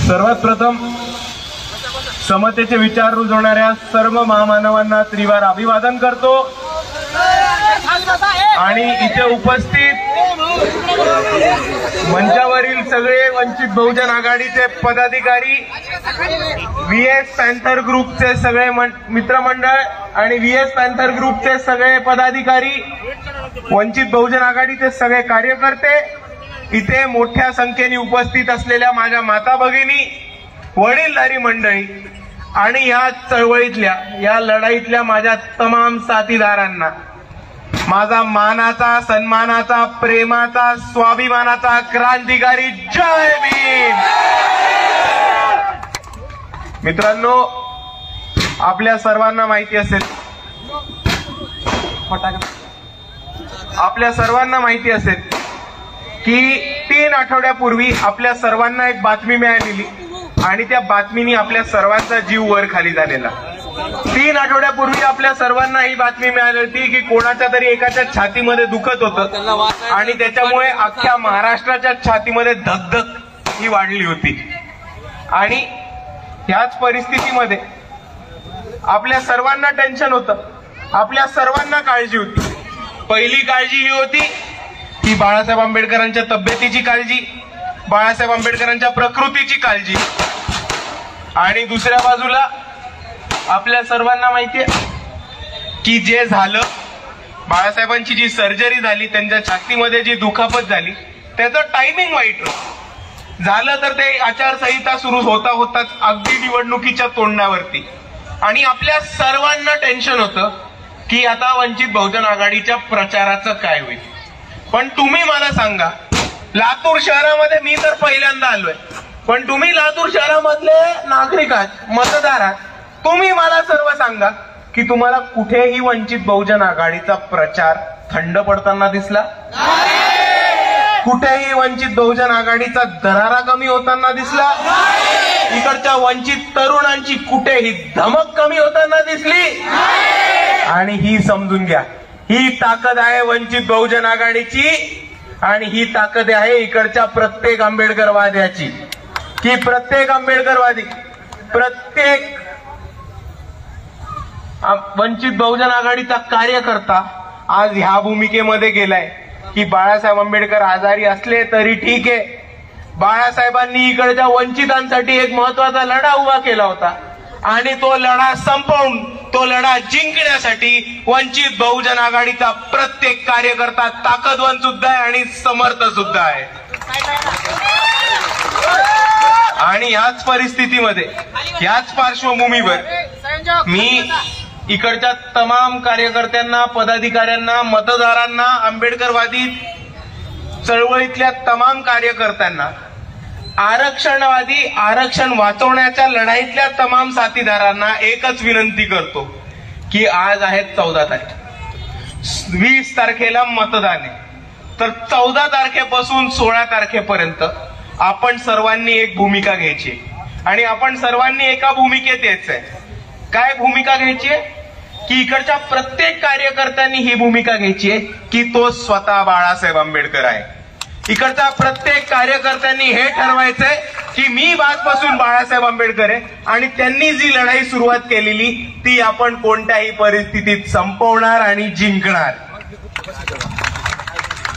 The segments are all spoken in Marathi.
सर्वात प्रथम समतेचे विचार रुजवणाऱ्या सर्व महामानवांना त्रिवार अभिवादन करतो आणि इथे उपस्थित मंचावरील सगळे वंचित बहुजन आघाडीचे पदाधिकारी, व्हीएस पॅन्थर ग्रुपचे सगळे मित्रमंडळ आणि व्हीएस पॅन्थर ग्रुपचे सगळे पदाधिकारी, वंचित बहुजन आघाडीचे सगळे कार्यकर्ते, इथे मोठ्या संख्येने उपस्थित असलेल्या माझ्या माता भगिनी, वडीलधारी मंडळी आणि या चळवळीतल्या, या लढाईतल्या माझ्या तमाम साथीदारांना माझा मानाचा, सन्मानाचा, प्रेमाचा, स्वाभिमानाचा क्रांतिकारी जय भीम। मित्रांनो, आपल्या सर्वांना माहिती असेल की 3 आठवड्यापूर्वी आपल्या सर्वांना एक बातमी मिळालेली आणि त्या बातमीने आपल्या सर्वांचा जीव वर खाली झालेला। 3 आठवड्यापूर्वी आपल्या सर्वांना ही बातमी मिळाली होती की कोणाच्या तरी एकाच्या छातीमध्ये दुखत होतं आणि त्याच्यामुळे अख्ख्या महाराष्ट्राच्या छातीमध्ये धगधग ही वाढली होती। आणि ह्याच परिस्थितीमध्ये आपल्या सर्वांना टेन्शन होतं, आपल्या सर्वांना काळजी होती। पहिली काळजी ही होती की बाळासाहेब आंबेडकरांच्या तब्येतीची काळजी, बाळासाहेब आंबेडकरांच्या प्रकृतीची काळजी, आणि दुसऱ्या बाजूला आपल्या सर्वांना माहितीये की जे झालं, बाळासाहेबांची जी सर्जरी झाली, त्यांच्या छातीमध्ये जी दुखापत झाली, त्याचं टायमिंग वाईट झालं तर ते आचारसंहिता सुरू होता होताच अगदी निवडणुकीच्या तोंडावरती। आणि आपल्या सर्वांना टेन्शन होतं की आता वंचित बहुजन आघाडीच्या प्रचाराचं काय होईल। पण तुम्ही मला सांगा, लातूर शहरामध्ये मी तर पहिल्यांदा आलोय, पण तुम्ही लातूर शहरामधले नागरिक आहात, मतदार आहात, तुम्ही मला सर्व सांगा की तुम्हाला कुठेही वंचित बहुजन आघाडीचा प्रचार थंड पडताना दिसला? कुठेही वंचित बहुजन आघाडीचा दरारा कमी होताना दिसला? इकडच्या वंचित तरुणांची कुठेही धमक कमी होताना दिसली? आणि ही समजून घ्या, ही ताकद आहे वंचित बहुजन आघाडीची आणि ही ताकद आहे इकडच्या प्रत्येक आंबेडकरवाद्याची, की प्रत्येक आंबेडकरवादी, प्रत्येक वंचित बहुजन आघाडीचा कार्यकर्ता आज ह्या भूमिकेमध्ये गेलाय की बाळासाहेब आंबेडकर आजारी असले तरी ठीक आहे, बाळासाहेबांनी इकडच्या वंचितांसाठी एक महत्वाचा लढा उभा केला होता आणि तो लढा संपवून, तो लढा जिंकण्यासाठी वंचित बहुजन आघाडीचा प्रत्येक कार्यकर्ता ताकदवान सुद्धा आहे आणि समर्थ सुद्धा आहे। आणि ह्याच परिस्थितीमध्ये, ह्याच पार्श्वभूमीवर मी इकडच्या तमाम कार्यकर्त्यांना, पदाधिकाऱ्यांना, मतदारांना, आंबेडकरवादी चळवळीतल्या तमाम कार्यकर्त्यांना, आरक्षणवादी, आरक्षण वाचवण्याच्या लढाईतल्या तमाम साथीदारांना एकच विनंती करतो की आज आहे 14 तारीख, 20 तारखेला मतदान आहे, तर 14 तारखेपासून 16 तारखेपर्यंत आपण सर्वांनी एक भूमिका घ्यायची आणि आपण सर्वांनी एका भूमिकेत यायचंय। काय भूमिका घ्यायची आहे की इकडच्या प्रत्येक कार्यकर्त्यांनी ही भूमिका घ्यायची आहे की तो स्वतः बाळासाहेब आंबेडकर आहे। इकडच्या प्रत्येक कार्यकर्त्यांनी हे ठरवायचंय की मी आजपासून बाळासाहेब आंबेडकर आहे आणि त्यांनी जी लढाई सुरुवात केलेली ती आपण कोणत्याही परिस्थितीत संपवणार आणि जिंकणार।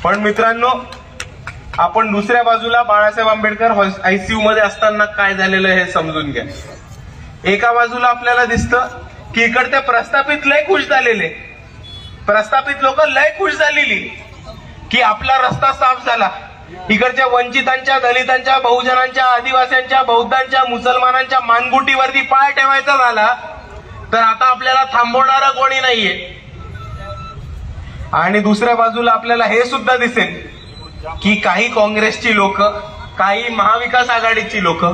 पण मित्रांनो, आपण दुसऱ्या बाजूला बाळासाहेब आंबेडकर आयसीयू मध्ये असताना काय झालेलं हे समजून घ्या। एका बाजूला आपल्याला दिसतं की इकडचे प्रस्थापित लय खुश झालेले, प्रस्थापित लोक लय खुश झालेली की आपला रस्ता साफ झाला, इकडच्या वंचितांच्या, दलितांच्या, बहुजनांच्या, आदिवासींच्या, बौद्धांच्या, मुसलमानांच्या मानगुटीवरती पाय ठेवायचा झाला तर आता आपल्याला थांबवणारा कोणी नाहीये। आणि दुसऱ्या बाजूला आपल्याला हे सुद्धा दिसेल की काही काँग्रेसची लोक, काही महाविकास आघाडीची लोक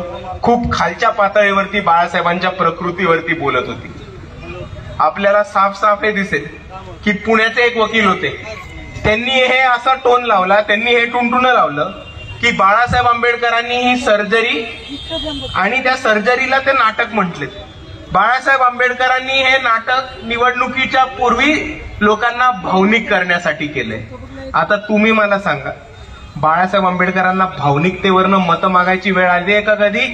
खूप खालच्या पातळीवरती बाळासाहेबांच्या प्रकृतीवरती बोलत होती। आपल्याला साफ साफ हे दिसेल की पुण्याचे एक वकील होते, त्यांनी हे असा टोन लावला, त्यांनी हे टुनटुन लावलं की बाळासाहेब आंबेडकरांनी ही सर्जरी आणि त्या सर्जरीला ते नाटक म्हटले। बाळासाहेब आंबेडकरांनी हे नाटक निवडणुकीच्या पूर्वी लोकांना भावनिक करण्यासाठी केलंय। आता तुम्ही मला सांगा बाळासाहेब आंबेडकरांना भावनिकतेवरनं मतं मागायची वेळ आली आहे का कधी?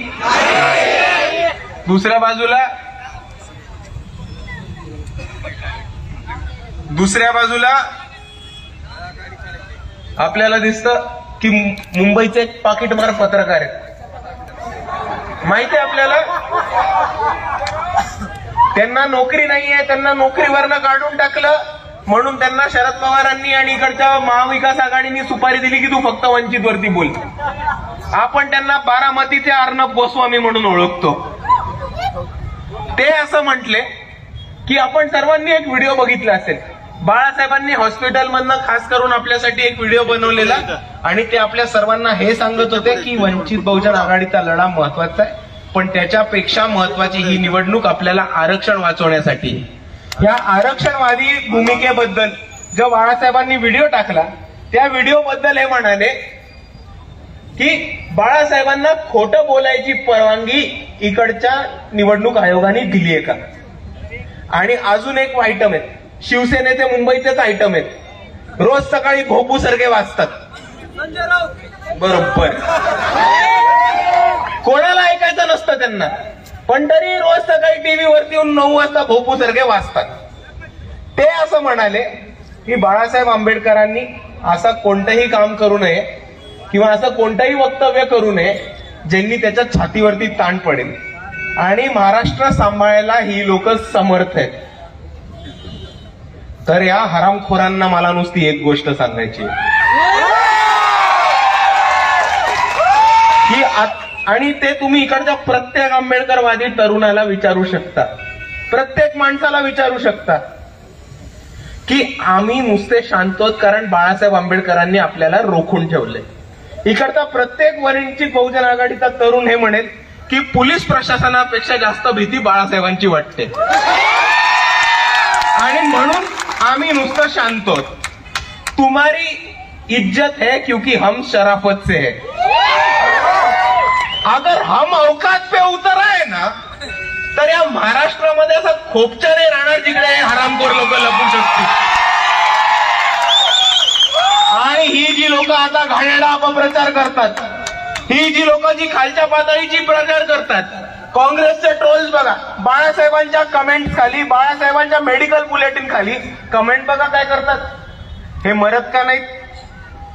दुसऱ्या बाजूला आपल्याला दिसतं की मुंबईचे एक पाकिटमार पत्रकार आहेत, माहिती आहे आपल्याला. त्यांना नोकरी नाहीये, त्यांना नोकरीवरनं काढून टाकलं म्हणून त्यांना शरद पवारांनी आणि इकडच्या महाविकास आघाडीने सुपारी दिली की तू फक्त वंचित वरती बोल. आपण त्यांना बारामतीचे अर्णब गोस्वामी म्हणून ओळखतो. ते असं म्हटले की आपण सर्वांनी एक व्हिडिओ बघितला असेल, बाळासाहेबांनी हॉस्पिटलमधनं खास करून आपल्यासाठी एक व्हिडिओ बनवलेला आणि ते आपल्या सर्वांना हे सांगत होते की वंचित बहुजन आघाडीचा लढा महत्वाचा आहे, पण त्याच्यापेक्षा महत्वाची ही निवडणूक आपल्याला आरक्षण वाचवण्यासाठी. या आरक्षणवादी भूमिकेबद्दल जो बाळासाहेबांनी व्हिडिओ टाकला त्या व्हिडिओबद्दल हे म्हणाले की बाळासाहेबांना खोटं बोलायची परवानगी इकडच्या निवडणूक आयोगाने दिली आहे का. आणि अजून एक आयटम आहे, शिवसेनेचे मुंबईचेच आयटम आहेत, रोज सकाळी भोपू सारखे वाचतात. बरोबर, कोणाला ऐकायचं नसतं त्यांना, पण तरी रोज सकाळी टीव्ही वरती येऊन 9 वाजता भोपू सारखे वाचतात. ते असं म्हणाले की बाळासाहेब आंबेडकरांनी असं कोणतंही काम करू नये किंवा असं कोणतंही वक्तव्य करू नये ज्यांनी त्याच्या छातीवरती ताण पडेल, आणि महाराष्ट्र सांभाळायला ही लोक समर्थ आहेत. तर या हरामखोरांना मला नुसती एक गोष्ट सांगायची की आणि ते तुम्ही इकडच्या प्रत्येक आंबेडकरवादी तरुणाला विचारू शकता, प्रत्येक माणसाला विचारू शकता की आम्ही नुसते शांत आहोत कारण बाळासाहेब आंबेडकरांनी आपल्याला रोखून ठेवले. इकडचा प्रत्येक वंचित बहुजन आघाडीचा तरुण हे म्हणेल की पोलीस प्रशासनापेक्षा जास्त भीती बाळासाहेबांची वाटते आणि म्हणून आम्ही नुसतं शांत आहोत. तुम्हारी इज्जत है क्योंकि हम शराफत से है. अगर हम औकात पे उतर आहे ना तर या महाराष्ट्रामध्ये असं खोपच्याने राहणार जिकडे हरामखोर लोक लपू शकतील. आणि ही जी लोक आता घाणेरडा अपप्रचार करतात, ही जी लोक जी खालच्या पातळीची प्रचार करतात, काँग्रेसचे ट्रोल्स बघा, बाळासाहेबांच्या कमेंट खाली, बाळासाहेबांच्या मेडिकल बुलेटिन खाली कमेंट बघा काय करतात. हे मरत का नाहीत?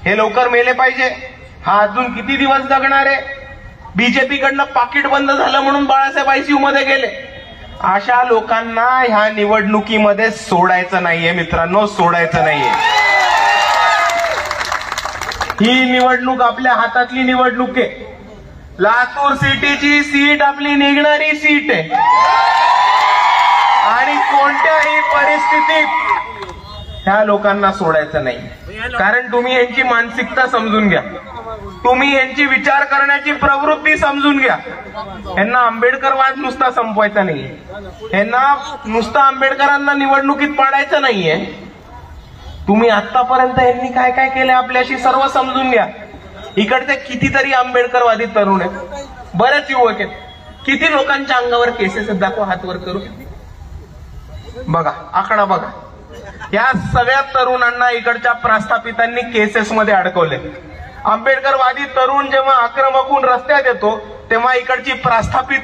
हे लवकर मेले पाहिजे. हा अजून किती दिवस जगणार आहे? बीजेपीकडनं पाकिट बंद झालं म्हणून बाळासाहेब आयसीयू मध्ये गेले. अशा लोकांना ह्या निवडणुकीमध्ये सोडायचं नाहीये मित्रांनो, सोडायचं नाहीये. ही निवडणूक आपल्या हातातली निवडणूक आहे. लातूर सिटीची सीट आपली निघणारी सीट आहे आणि कोणत्याही परिस्थितीत ह्या लोकांना सोडायचं नाही. कारण तुम्ही यांची मानसिकता समजून घ्या, तुम्ही यांची विचार करण्याची प्रवृत्ती समजून घ्या. यांना आंबेडकरवाद नुसता संपवायचा नाहीये, यांना नुसता आंबेडकरांना निवडणुकीत पाडायचं नाहीये. तुम्ही आतापर्यंत यांनी काय काय केलं आपल्याशी सर्व समजून घ्या. इकडचे कितीतरी आंबेडकरवादी तरुण आहेत, बरेच युवक आहेत. किती लोकांच्या अंगावर केसेस आहेत दाखवा हात वर करू. बघा आकडा बघा. या सगळ्या तरुणांना इकडच्या प्रस्थापितांनी केसेस मध्ये अडकवले. आंबेडकरवादी तरुण जेव्हा आक्रमक होऊन रस्त्यात येतो तेव्हा इकडची प्रस्थापित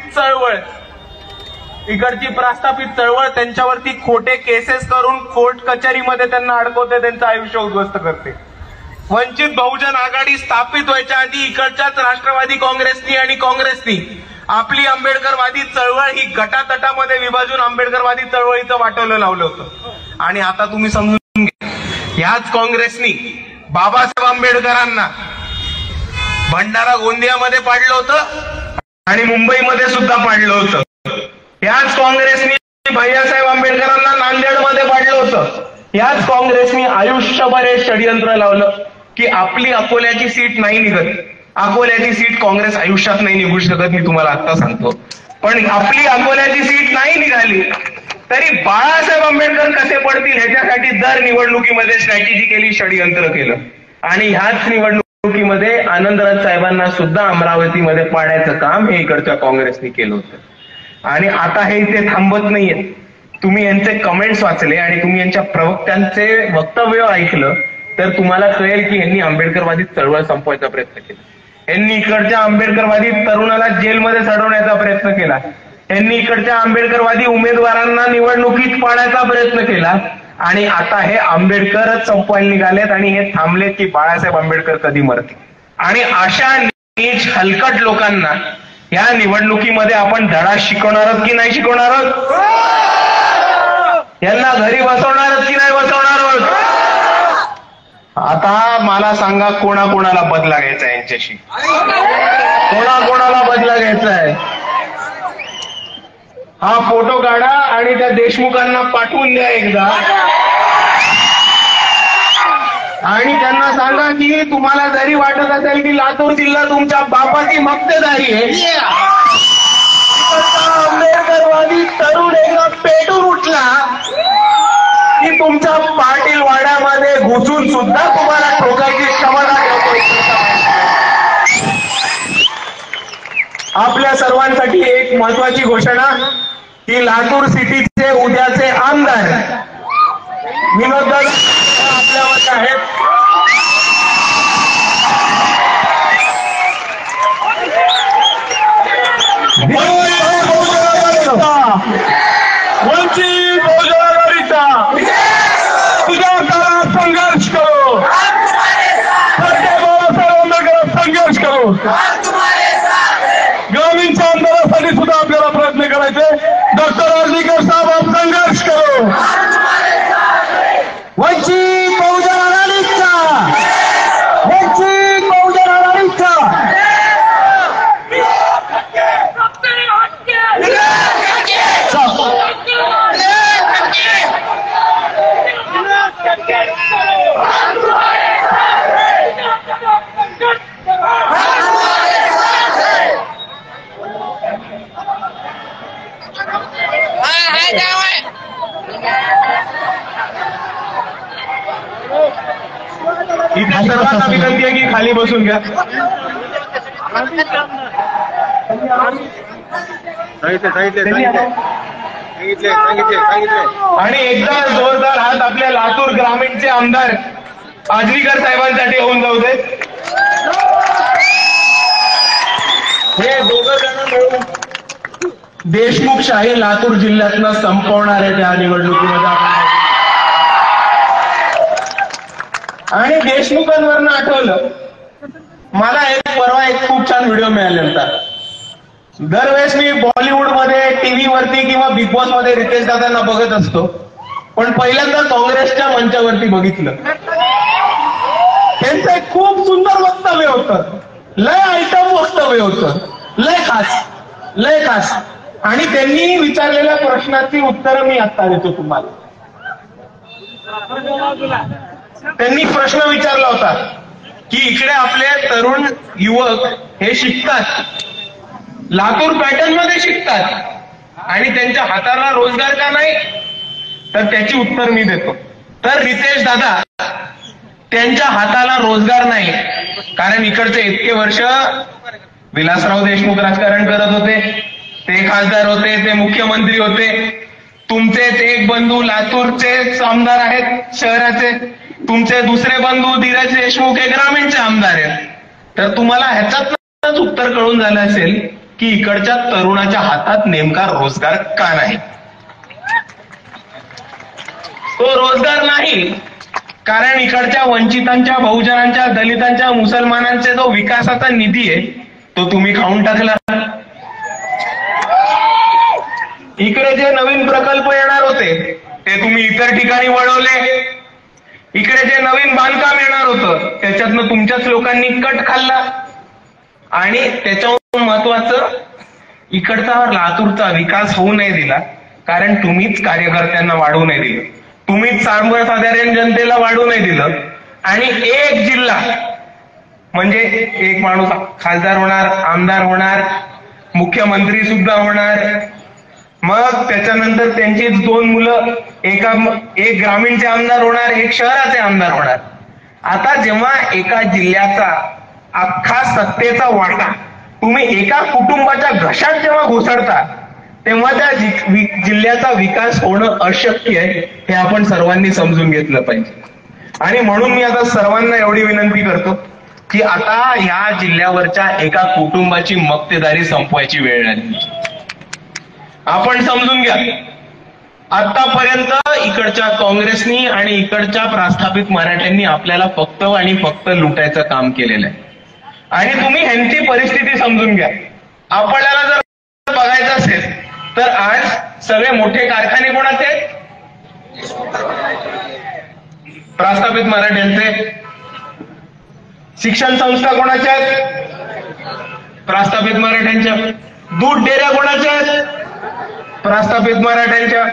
चळवळ त्यांच्यावरती खोटे केसेस करून कोर्ट कचेरीमध्ये त्यांना अडकवते, त्यांचं आयुष्य उद्ध्वस्त करते. वंचित बहुजन आघाडी स्थापित व्हायच्या आधी इकडच्याच राष्ट्रवादी काँग्रेसनी आणि काँग्रेसनी आपली आंबेडकरवादी चळवळ ही गटातटामध्ये विभाजून आंबेडकरवादी चळवळीचं वाटवलं लावलं होतं. आणि आता तुम्ही समजून घ्या, ह्याच काँग्रेसनी बाबासाहेब आंबेडकरांना भंडारा गोंदियामध्ये पाडलं होतं आणि मुंबईमध्ये सुद्धा पाडलं होतं. याच काँग्रेसनी भैयासाहेब आंबेडकरांना नांदेडमध्ये पाडलं होतं. याच काँग्रेसनी आयुष्यभर हे षडयंत्र लावलं की आपली अकोल्याची सीट नाही निघत. अकोल्याची सीट काँग्रेस आयुष्यात नाही निघू शकत, मी तुम्हाला आता सांगतो. पण आपली अकोल्याची सीट नाही निघाली तरी बाळासाहेब आंबेडकर कसे पडतील ह्याच्यासाठी दर निवडणुकीमध्ये स्ट्रॅटेजी केली, षडयंत्र केलं. आणि ह्याच निवडणुकीमध्ये आनंदराज साहेबांना सुद्धा अमरावतीमध्ये पाडायचं काम हे इकडच्या काँग्रेसने केलं होतं. आणि आता हे इथे थांबत नाहीये. तुम्ही यांचे कमेंट्स वाचले आणि तुम्ही यांच्या प्रवक्त्यांचे वक्तव्य ऐकलं तर तुम्हाला कळेल की यांनी आंबेडकरवादी चळवळ संपवायचा प्रयत्न केला, यांनी इकडच्या आंबेडकरवादी तरुणाला जेलमध्ये चढवण्याचा प्रयत्न केला, यांनी इकडच्या आंबेडकरवादी उमेदवारांना निवडणुकीत पाडण्याचा प्रयत्न केला, आणि आता हे आंबेडकरच संपवायला निघालेत आणि हे थांबलेत की बाळासाहेब आंबेडकर कधी मरतील. आणि अशा नीच हलकट लोकांना या निवडणुकीमध्ये आपण धडा शिकवणार आहोत की नाही शिकवणार आहोत? यांना घरी बसवणार आहोत की नाही बसवणार आहोत? आता मला सांगा, कोणाकोणाला बदला घ्यायचा यांच्याशी, कोणाकोणाला बदला घ्यायचा आहे? हा फोटो काढा आणि त्या देशमुखांना पाठवून द्या एकदा, आणि त्यांना सांगा की तुम्हाला जरी वाटत असेल की लातूर जिल्हा तुमच्या बापाची मक्तेदारी आहे, आंबेडकरवादी तरुण एकदा पेटून उठला की तुमच्या पाटील वाड्यामध्ये घुसून सुद्धा तुम्हाला ठोकायची क्षमता ठेवतो. आपल्या सर्वांसाठी एक महत्वाची घोषणा की लातूर सिटीचे उद्याचे आमदार विनोद दादा आपल्यावर आहेत. वंचित बहुजन आघाडीचा तुझ्या काळात संघर्ष करो, सत्य बाळासाहेब आंबेडकर संघर्ष करो. ग्रामीणच्या आमदारासाठी सुद्धा आपल्याला प्रयत्न करायचे. डॉक्टर आर्जीकर साहेब आप संघर्ष करो. वंचित बहुजन आघाडीचा, वंचित बहुजन आघाडीचा. सर्वांना विनंती आहे की खाली बसून घ्या. आणि एकदा जोरदार हात आपल्या लातूर ग्रामीणचे आमदार आजनीकर साहेबांसाठी होऊन जाऊ दे. हे दोघं जण मिळून देशमुखशाही लातूर जिल्ह्यातनं संपवणार आहे त्या निवडणुकीमध्ये. आणि देशमुखांवरनं आठवलं मला परवा एक खूप छान व्हिडिओ मिळाला होता. दरवेळेस मी बॉलिवूडमध्ये टीव्हीवरती किंवा बिग बॉस मध्ये रितेश दादांना बघत असतो, पण पहिल्यांदा काँग्रेसच्या मंचावरती बघितलं. त्यांचं एक खूप सुंदर वक्तव्य होतं, लय आयटम वक्तव्य होतं, लय खास, लय खास. आणि त्यांनी विचारलेल्या प्रश्नाची उत्तरं मी आता देतो तुम्हाला. त्यांनी प्रश्न विचारला होता की इकडे आपले तरुण युवक हे शिकतात, लातूर पॅटर्न मध्ये शिकतात आणि त्यांच्या हाताला रोजगार का नाही, तर त्याची उत्तर मी देतो. तर रितेश दादा, त्यांच्या हाताला रोजगार नाही कारण इकडचे इतके वर्ष विलासराव देशमुख राजकारण करत होते, ते खासदार होते, ते मुख्यमंत्री होते. तुमचेच एक बंधू लातूरचे आमदार आहेत शहराचे, तुमचे दुसरे बंधू धीरज देशमुख हे ग्रामीणचे आमदार आहेत. तर तुम्हाला ह्याच्यातच उत्तर कळून झालं असेल की इकडच्या तरुणाच्या हातात नेमका रोजगार का नाही. तो रोजगार नाही कारण इकडच्या वंचितांच्या, बहुजनांच्या, दलितांच्या, मुसलमानांचा जो विकासाचा निधी आहे तो तुम्ही खाऊन टाकला. इकडे जे नवीन प्रकल्प येणार होते ते तुम्ही इतर ठिकाणी वळवले. इकडे जे नवीन बांधकाम येणार होतं त्याच्यातनं तुमच्याच लोकांनी कट खाल्ला. आणि त्याच्यावर महत्वाचं, इकडचा लातूरचा विकास होऊ नाही दिला कारण तुम्हीच कार्यकर्त्यांना वाढवू नाही दिलं, तुम्हीच सर्वसाधारण जनतेला वाढवू नाही दिलं. आणि एक जिल्हा म्हणजे एक माणूस खासदार होणार, आमदार होणार, मुख्यमंत्री सुद्धा होणार, मग त्याच्यानंतर त्यांची दोन मुलं, एक ग्रामीणचे आमदार होणार, एक शहराचे आमदार होणार. आता जेव्हा एका जिल्ह्याचा अख्खा सत्तेचा वाटा तुम्ही एका कुटुंबाच्या घशात जेव्हा घुसडता तेव्हा त्या जिल्ह्याचा विकास होणं अशक्य आहे, हे आपण सर्वांनी समजून घेतलं पाहिजे. आणि म्हणून मी आता सर्वांना एवढी विनंती करतो की आता ह्या जिल्ह्यावरच्या एका कुटुंबाची मक्तेदारी संपवायची वेळ आली. आपण समजून घ्या, आतापर्यंत इकडच्या काँग्रेसनी आणि इकडच्या प्रस्थापित मराठ्यांनी आपल्याला फक्त आणि फक्त लुटायचं काम केलेलं आहे. आणि तुम्ही ह्यांची परिस्थिती समजून घ्या. आपल्याला जर बघायचं असेल तर आज सगळे मोठे कारखाने कोणाचे आहेत? प्रस्थापित मराठ्यांचे. शिक्षण संस्था कोणाच्या आहेत? प्रस्थापित मराठ्यांच्या. दूध डेऱ्या कोणाच्या आहेत? प्रस्थापित मराठ्यांच्या.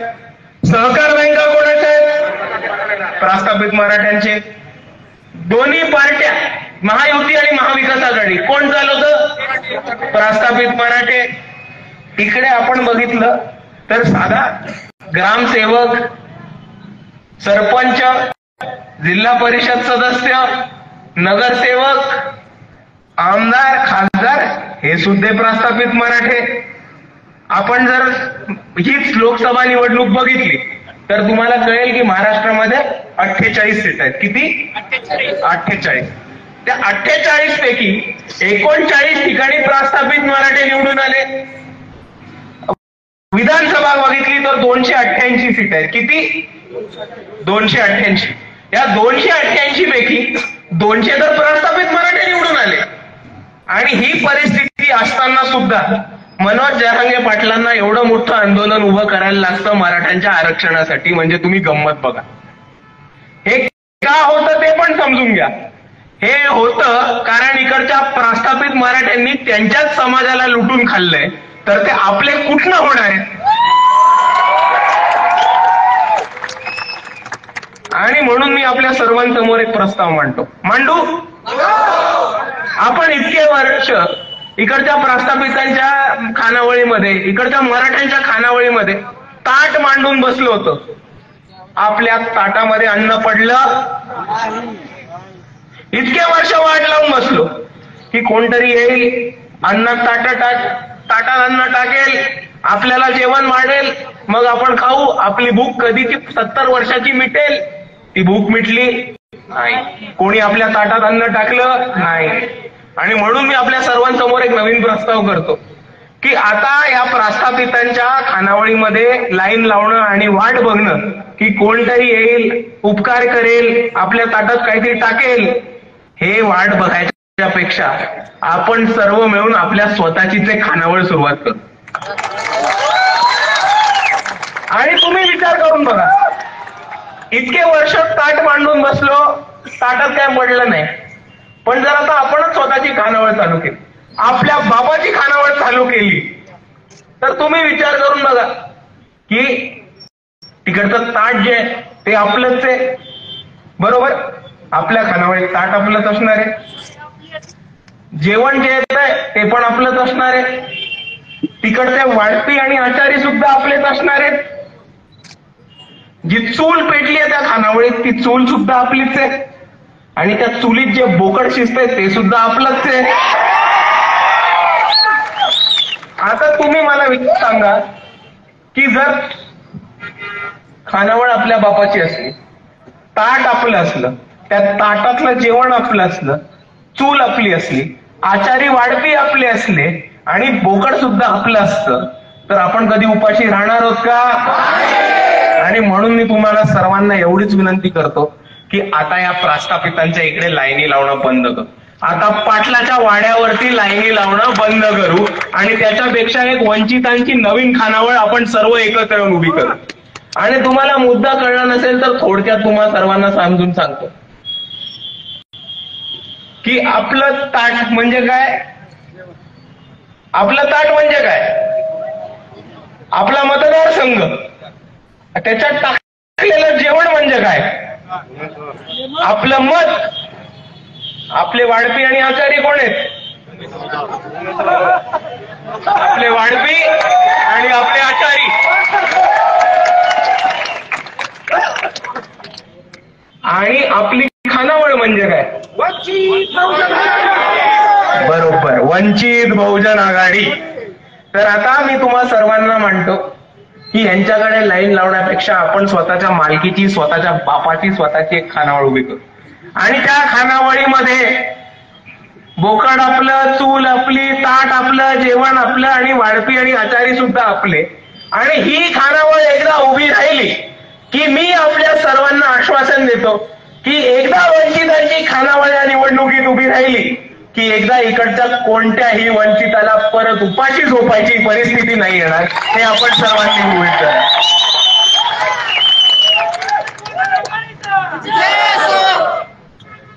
सहकार बँका कोणाच्या आहेत? प्रस्थापित मराठ्यांचे. दोन्ही पार्ट्या महायुती आणि महाविकास आघाडी कोण चालवतं? प्रस्थापित मराठे. इकडे आपण बघितलं तर साधा ग्रामसेवक, सरपंच, जिल्हा परिषद सदस्य, नगरसेवक, आमदार, खासदार हे सुद्धा प्रस्थापित मराठे. आपण जर हीच लोकसभा निवडणूक बघितली तर तुम्हाला कळेल की महाराष्ट्रामध्ये 48 सीट आहेत. किती? 48. त्या 48 पैकी 39 ठिकाणी प्रस्थापित मराठे निवडून आले. विधानसभा बघितली तर 288 सीट आहेत. किती? 288. या 288 पैकी 200 तर प्रस्थापित मराठे निवडून आले. आणि ही परिस्थिती असताना सुद्धा मनोज जरांगे पाटलांना एवढं मोठं आंदोलन उभं करायला लागतं मराठ्यांच्या आरक्षणासाठी. म्हणजे तुम्ही गंमत बघा. हे का होतं ते पण समजून घ्या. हे होतं कारण इकडच्या प्रस्थापित मराठ्यांनी त्यांच्याच समाजाला लुटून खाल्लंय, तर ते आपले कुठनं होणार आहेत? आणि म्हणून मी आपल्या सर्वांसमोर एक प्रस्ताव मांडू. आपण इतके वर्ष इकडच्या प्रस्थापितांच्या खानावळीमध्ये, इकडच्या मराठ्यांच्या खानावळीमध्ये ताट मांडून बसलो होतो. आपल्या ताटामध्ये अन्न पडलं. इतके वर्ष वाट लावून बसलो की कोणतरी येईल, ताटात अन्न टाकेल, आपल्याला जेवण वाढेल, मग आपण खाऊ. आपली भूक कधीची 70 वर्षाची मिटेल. ती भूक मिटली नाही. कोणी आपल्या ताटात अन्न टाकलं नाही. आणि म्हणून मी आपल्या सर्वांसमोर एक नवीन प्रस्ताव करतो की आता या प्रस्थापितांच्या खानावळीमध्ये लाईन लावणं आणि वाट बघणं की कोणतरी येईल, उपकार करेल, आपल्या ताटात काहीतरी टाकेल, हे वाट बघायच्या पेक्षा आपण सर्व मिळून आपल्या स्वतःचीच एक खानावळ सुरुवात करू. आणि तुम्ही विचार करून बघा, इतके वर्ष ताट मांडून बसलो, ताटात काय पडलं नाही. पण जर आता आपणच स्वतःची खानावळ चालू केली, आपल्या बाबाची खानावळ चालू केली, तर तुम्ही विचार करून बघा की तिकडचं ताट जे आहे ते आपलंच आहे. बरोबर? आपल्या खानावळीत ताट आपलंच असणार आहे. जेवण जे येत आहे ते पण आपलंच असणार आहे. तिकडचे वाढपी आणि आचारी सुद्धा आपलेच असणार आहेत. जी चूल पेटली आहे त्या खानावळीत ती चूल सुद्धा आपलीच आहे. आणि त्या चुलीत जे बोकड शिजतंय ते सुद्धा आपलंच आहे. आता तुम्ही मला सांगा की जर खानावळ आपल्या बापाची असली, ताट आपलं असलं, त्या ताटातलं जेवण आपलं असलं, चूल आपली असली, आचारी वाढपी आपले असले आणि बोकड सुद्धा आपलं असतं, तर आपण कधी उपाशी राहणार आहोत का? आणि म्हणून मी तुम्हाला सर्वांना एवढीच विनंती करतो की आता या प्रस्थापितांच्या इकडे लाईनी लावणं बंद करू. आता पाटलाच्या वाड्यावरती लाईनी लावणं बंद करू आणि त्याच्यापेक्षा एक वंचितांची नवीन खानावळ आपण सर्व एकत्र येऊन उभी करू. आणि तुम्हाला मुद्दा कळला नसेल तर थोडक्यात तुम्हा सर्वांना समजून सांगतो की आपलं ताट म्हणजे काय? आपलं ताट म्हणजे काय? आपला मतदारसंघ, त्याच्यात टाकलेलं जेवण म्हणजे काय? आपलं मत. आपले वाढपी आणि आचारी कोण आहेत? आपले वाढपी आणि आपले आचारी. आणि आपली खानावळ म्हणजे काय? बरोबर, वंचित बहुजन आघाडी. तर आता मी तुम्हा सर्वांना मांडतो की यांच्याकडे लाईन लावण्यापेक्षा आपण स्वतःच्या मालकीची, स्वतःच्या बापाची, स्वतःची एक खानावळ उभी करू आणि त्या खानावळीमध्ये बोकड आपलं, चूल आपली, ताट आपलं, जेवण आपलं आणि वाढपी आणि आचारी सुद्धा आपले. आणि ही खानावळ एकदा उभी राहिली की मी आपल्या सर्वांना आश्वासन देतो की एकदा वंचितांची खानावळ या निवडणुकीत उभी राहिली की एकदा इकडच्या कोणत्याही वंचिताला परत उपाशी झोपायची परिस्थिती नाही येणार. हे आपण सर्वांनी गृहीत करा.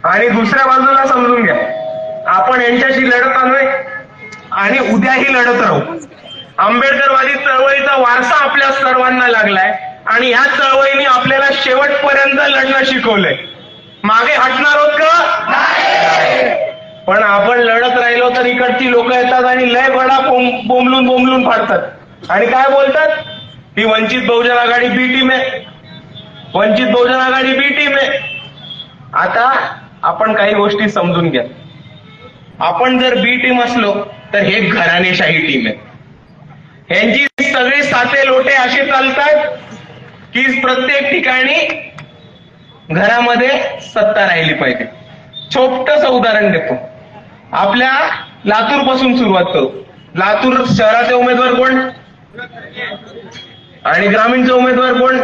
आणि दुसऱ्या बाजूला समजून घ्या, आपण यांच्याशी लढत आलोय आणि उद्याही लढत राहू. आंबेडकरवादी चळवळीचा वारसा आपल्या सर्वांना लागलाय आणि ह्या चळवळीने आपल्याला शेवटपर्यंत लढणं शिकवलंय. मागे हटणार आहोत का? पण आपण लढत राहिलो तर इकडची लोक येतात आणि लय बडा बोंबलून फाडतात आणि काय बोलतात, ही वंचित बहुजन आघाडी बी टीम आहे, वंचित बहुजन आघाडी बी टीम आहे. आता आपण काही गोष्टी समजून घ्या. आपण जर बी टीम असलो तर हे घराणेशाही टीम आहे. यांची सगळे साते लोटे असे चालतात की प्रत्येक ठिकाणी घरामध्ये सत्ता राहिली पाहिजे. छोटस उदाहरण देतो. आपल्या लातूर पासून सुरुवात करू. लातूर शहराचे उमेदवार कोण आणि ग्रामीणचे उमेदवार कोण?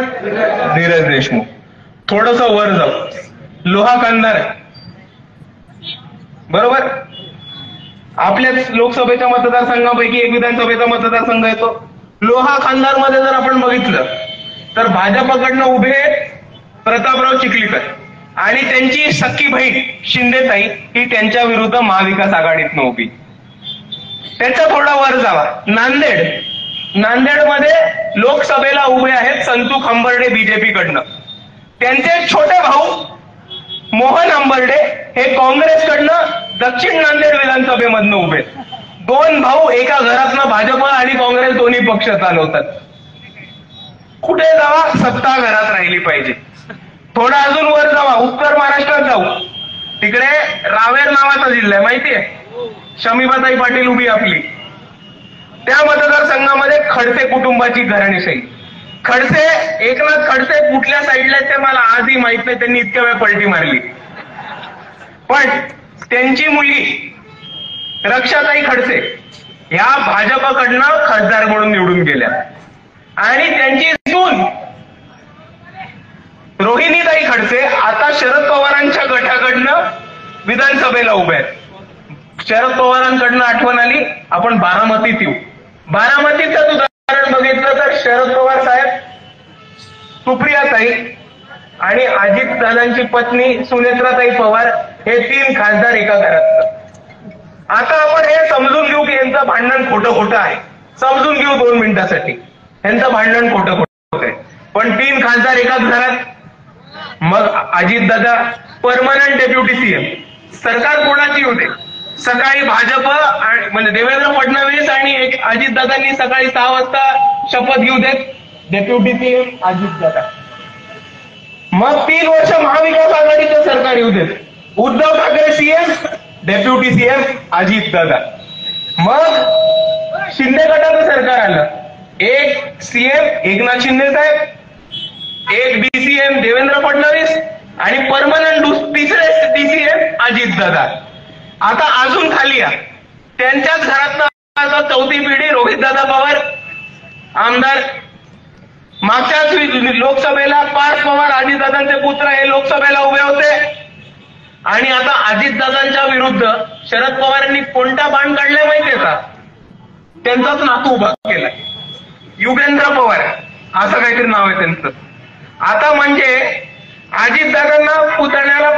नीरज देशमुख. थोडस वर जाऊ, लोहा कांदार बरोबर. आपल्या लोकसभेच्या मतदारसंघापैकी एक विधानसभेचा मतदारसंघ येतो. लोहा खानदार मध्ये जर आपण बघितलं तर भाजपकडनं उभे प्रतापराव चिखलीकर आणि त्यांची सख्खी बहीण शिंदेताई ही त्यांच्या विरुद्ध महाविकास आघाडीतनं उभी. त्याच्या थोडा वर जावा, नांदेडमध्ये लोकसभेला उभे आहेत संतू खंबर्डे बीजेपी कडनं. त्यांचे छोटे भाऊ मोहन अंबर्डे हे काँग्रेसकडनं दक्षिण नांदेड विधानसभेमधनं उभे. दोन भाऊ एका घरातनं भाजप आणि काँग्रेस दोन्ही पक्ष चालवतात. कुठे जावा, सत्ता घरात राहिली पाहिजे. थोडा अजून वर जावा, उत्तर महाराष्ट्रात जाऊ. तिकडे रावेर नावाचा जिल्हा आहे, माहितीये, शमीबाताई पाटील उभी आपली. त्या मतदारसंघामध्ये खडसे कुटुंबाची घराणेशाही. खडसे, एकनाथ खडसे कुठल्या साईडला ते मला आजही माहित नाही, त्यांनी इतक्या वेळ पलटी मारली. पण त्यांची मुलगी रक्षाताई खडसे ह्या भाजपकडनं खासदार म्हणून निवडून गेल्या आणि त्यांची सून रोहिणीताई खडसे आता शरद पवारांच्या गटाकडनं विधानसभेला उभे आहेत. शरद पवारांकडनं आठवण आली, आपण बारामतीत येऊ. बारामतीचं उदाहरण बघितलं तर शरद पवार साहेब, सुप्रियाताई आणि अजितदादांची पत्नी सुनेत्राताई पवार हे तीन खासदार एका घरात. आता आपण हे समजून घेऊ की यांचं भांडण खोटं आहे. समजून घेऊ 2 मिनिटासाठी, यांचं भांडण खोटं आहे. पण 3 खासदार एकाच घरात. मग अजितदादा परमनंट डेप्युटी सीएम. सरकार कोणाची होते? सकाळी भाजप म्हणजे देवेंद्र फडणवीस आणि अजितदादांनी सकाळी 6 वाजता शपथ घेऊ देत, डेप्युटी सीएम अजितदादा. मग 3 वर्ष महाविकास आघाडीचं सरकार येऊ देत, Uddhav Thackeray CM, deputy CM Ajitdada. मग शिंदे गटाचं सरकार आलं, एक सीएम एकनाथ शिंदे साहेब, एक डीसीएम देवेंद्र फडणवीस आणि परमनंट तिसरे डीसीएम अजितदादा. आता अजून खाली या, त्यांच्याच घरातनं चौथी पिढी रोहितदादा पवार आमदार. मागच्याच लोकसभेला पार्थ पवार अजितदादांचे पुत्र हे लोकसभेला उभे होते आणि आता अजितदादांच्या विरुद्ध शरद पवारांनी कोणता बाण काढलाय माहितीये का? त्यांचाच नातू उभा केलाय, युगेंद्र पवार असं काहीतरी नाव आहे त्यांचं. आता म्हणजे अजितदादांना पुतण्याला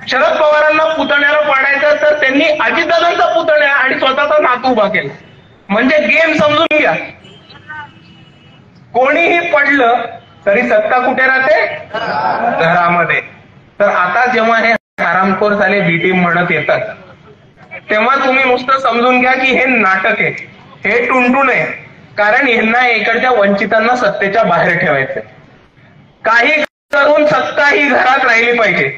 शरद पवारांना पुतण्याला पाडायचं तर त्यांनी अजितदादांचा पुतण्या आणि स्वतःचा नातू उभा केला. म्हणजे गेम समजून घ्या, कोणीही पडलं तरी सत्ता कुठे राहते? घरामध्ये. तर आता जेव्हा हे हरामखोर झाले बी टीम म्हणत येतात तेव्हा तुम्ही नुसतं समजून घ्या की हे नाटक आहे, हे टुनटुन आहे. कारण यांना इकडच्या वंचितांना सत्तेच्या बाहेर ठेवायचंय. काही करून सत्ता ही घरात राहिली पाहिजे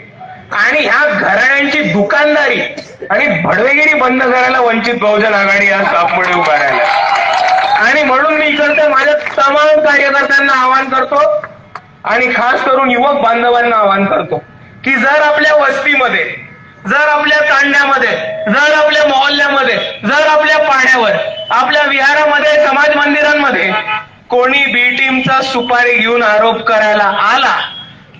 आणि ह्या घराण्यांची दुकानदारी आणि भडवेगिरी बंद करायला वंचित बहुजन आघाडी या सापमध्ये उभा राहिला. आणि म्हणून मी इकडच्या माझ्या तमाम कार्यकर्त्यांना आवाहन करतो आणि खास करून युवक बांधवांना आवाहन करतो की जर आपल्या वस्तीमध्ये, जर आपल्या तांड्यामध्ये, जर आपल्या मोहल्ल्यामध्ये, जर आपल्या पाड्यावर, आपल्या विहारामध्ये, समाज मंदिरांमध्ये कोणी बी टीमचा सुपारी घेऊन आरोप करायला आला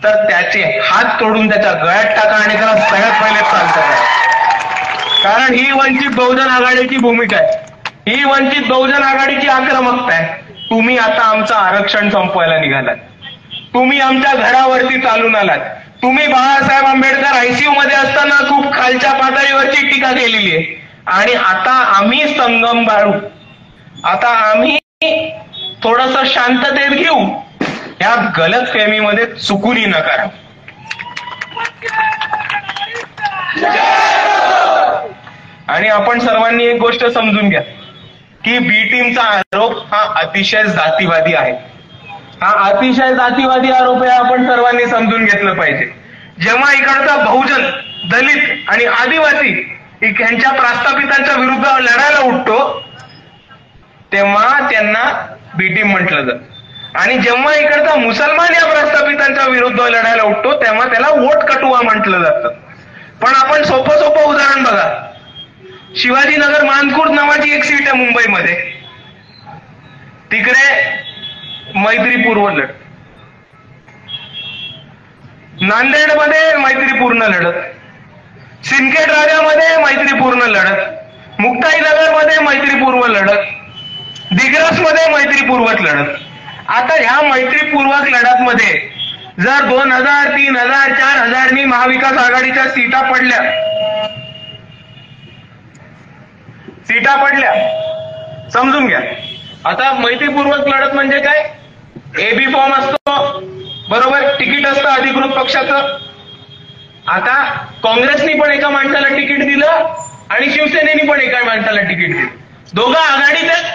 तर त्याचे हात तोडून त्याच्या गळ्यात टाका आणि त्याला सगळ्यात पहिले चालतं. कारण ही वंचित बहुजन आघाडीची भूमिका आहे, ही वंचित बहुजन आघाडीची आक्रमकता आहे. तुम्ही आता आमचं आरक्षण संपवायला निघालात, तुम्ही आमच्या घरावरती चालून आलात. तुम्ही बाळासाहेब आंबेडकर आयसीयू मध्ये असताना खूप खालच्या पातळीवरची टीका केलेली आहे आणि आता आम्ही संगम बाळू, आता आम्ही थोडंसं शांततेत घेऊ. या गलतफहमीमध्ये चुकूनही नका. आणि आपण सर्वांनी एक गोष्ट समजून घ्या की बी टीमचा आरोप हा अतिशय जातीवादी आहे. हा अतिशय जातीवादी आरोप आहे, आपण सर्वांनी समजून घेतलं पाहिजे. जेव्हा इकडचा बहुजन, दलित आणि आदिवासी यांच्या प्रस्थापितांच्या विरुद्ध लढायला उठतो तेव्हा त्यांना बी टीम म्हटलं जातं आणि जेव्हा इकडचा मुसलमान या प्रस्थापितांच्या विरुद्ध लढायला उठतो तेव्हा त्याला वोट कटुआ म्हटलं जातं. पण आपण सोपं उदाहरण बघा. शिवाजीनगर मानखुर्द नावाची एक सीट आहे मुंबईमध्ये, तिकडे मैत्रीपूर्ण लढत. नांदेडमध्ये मैत्रीपूर्ण लढत, सिंदखेड राजामध्ये मैत्रीपूर्ण लढत, मुक्ताईनगरमध्ये मैत्रीपूर्व लढत, दिग्रसमध्ये मैत्रीपूर्वक लढत. आता ह्या मैत्रीपूर्वक लढत मध्ये जर 2000, 3000, 4000 महाविकास आघाडीच्या सीटा पडल्या, समजून घ्या. आता मैत्रीपूर्वक लढत म्हणजे काय? एबी फॉर्म असतो, बरोबर, तिकीट असतं अधिकृत पक्षाचं. आता काँग्रेसनी पण एका माणसाला तिकीट दिलं आणि शिवसेनेनी पण एका माणसाला तिकीट दिलं. दोघं आघाडीत आहेत,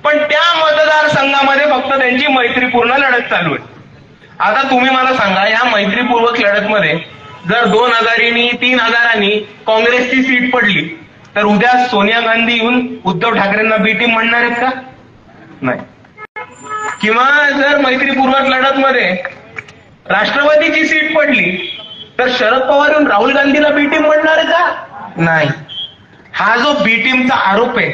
पण त्या मतदारसंघामध्ये फक्त त्यांची मैत्रीपूर्ण लढत चालू आहे. आता तुम्ही मला सांगा, या मैत्रीपूर्वक लढतमध्ये जर 2000, 3000 काँग्रेसची सीट पडली तर उद्या सोनिया गांधी येऊन उद्धव ठाकरेंना बी टीम म्हणणार आहेत का? नाही. किंवा जर मैत्रीपूर्वक लढतमध्ये राष्ट्रवादीची सीट पडली तर शरद पवार येऊन राहुल गांधीला बी टीम म्हणणार आहे का? नाही. हा जो बी टीमचा आरोप आहे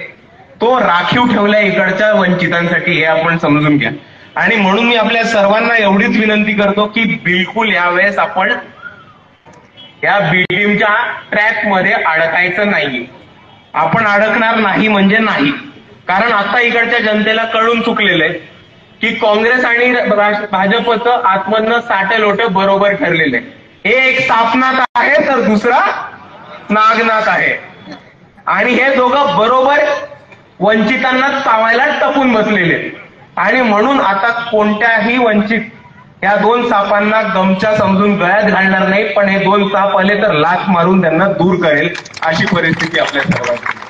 तो राखीव ठेवलाय इकडच्या वंचितांसाठी, हे आपण समजून घ्या. आणि म्हणून मी आपल्या सर्वांना एवढीच विनंती करतो की बिलकुल यावेळेस आपण या बी टीमच्या ट्रॅक मध्ये अडकायचं नाही. आपण अडकणार नाही म्हणजे नाही. कारण आता इकडच्या जनतेला कळून चुकलेलं आहे की काँग्रेस आणि भाजपचं आतमधनं साठे लोटे बरोबर ठरलेले आहे. हे एक सापनात आहे तर दुसरा नागनाथ आहे आणि हे दोघं बरोबर वंचितांना चावायला टपून बसलेले. आणि म्हणून आता कोणत्याही वंचित या दोन सापांना गमच्या समजून गळ्यात घालणार नाही, पण हे दोन साप आले तर लाथ मारून त्यांना दूर करेल, अशी परिस्थिती आपल्या सर्वांची.